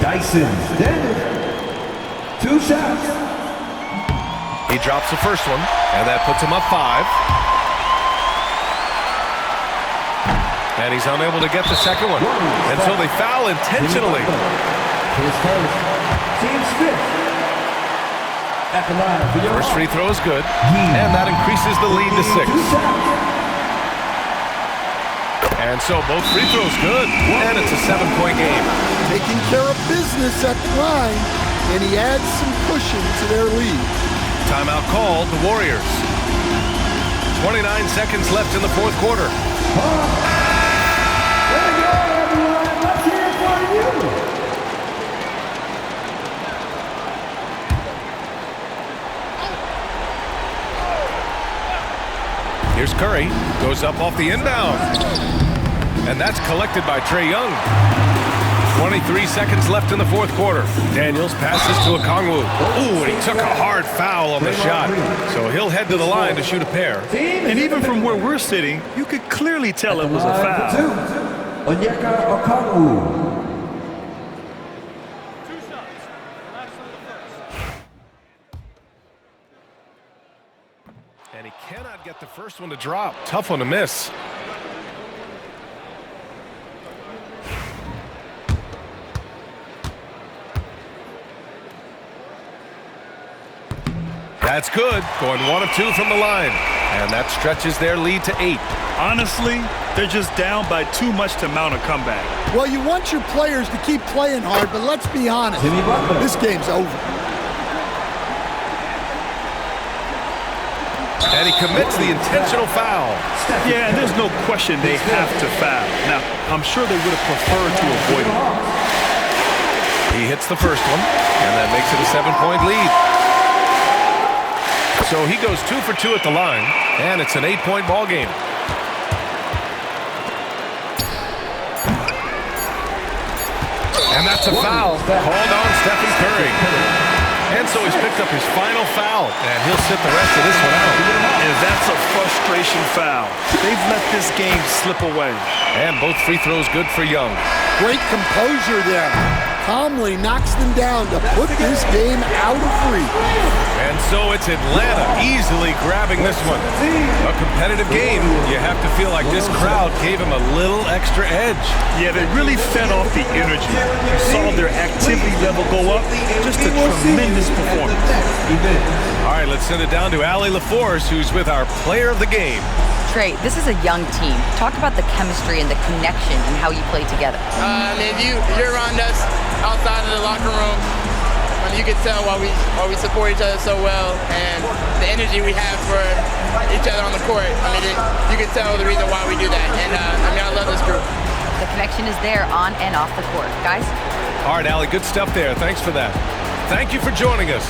Speaker 7: Dyson Daniels. 2 shots.
Speaker 1: He drops the first one, and that puts him up 5. And he's unable to get the second one. And so they foul intentionally.
Speaker 7: His first. Team's fifth. At the line for your
Speaker 1: first free throw is good. And that increases the lead to 6. And so both free throws good. And it's a 7-point game.
Speaker 2: Taking care of business at the line, and he adds some cushion to their lead.
Speaker 1: Timeout called, the Warriors. 29 seconds left in the fourth quarter. Here's Curry. Goes up off the inbound. And that's collected by Trae Young. 23 seconds left in the fourth quarter. Daniels passes to Okongwu. Ooh, and he took a hard foul on the shot. So he'll head to the line to shoot a pair.
Speaker 3: And even from where we're sitting, you could clearly tell it was a foul.
Speaker 7: Onyeka Okongwu.
Speaker 1: And he cannot get the first one to drop. Tough one to miss. That's good. Going 1 of 2 from the line. And that stretches their lead to 8.
Speaker 3: Honestly, they're just down by too much to mount a comeback.
Speaker 2: Well, you want your players to keep playing hard, but let's be honest. This game's over.
Speaker 1: And he commits the intentional foul.
Speaker 3: Yeah, and there's no question they have to foul. Now, I'm sure they would have preferred to avoid it.
Speaker 1: He hits the first one, and that makes it a 7-point lead. So he goes 2 for 2 at the line, and it's an 8-point ball game. And that's a foul called on Stephen Curry. And so he's picked up his final foul, and he'll sit the rest of this one out.
Speaker 3: And that's a frustration foul. They've let this game slip away.
Speaker 1: And both free throws good for Young.
Speaker 2: Great composure there. Calmly knocks them down to put this game out of reach.
Speaker 1: And so it's Atlanta easily grabbing this one. A competitive game. You have to feel like this crowd gave him a little extra edge.
Speaker 3: Yeah, they really fed off the energy. You saw their activity level go up. Just a tremendous performance.
Speaker 1: All right, let's send it down to Allie LaForce, who's with our player of the game.
Speaker 4: Trae, this is a young team. Talk about the chemistry and the connection and how you play together.
Speaker 12: You're around us outside of the locker room. You can tell why we support each other so well, and the energy we have for each other on the court. You can tell the reason why we do that. And I love this group.
Speaker 4: The connection is there on and off the court. Guys?
Speaker 1: All right, Allie, good stuff there. Thanks for that. Thank you for joining us.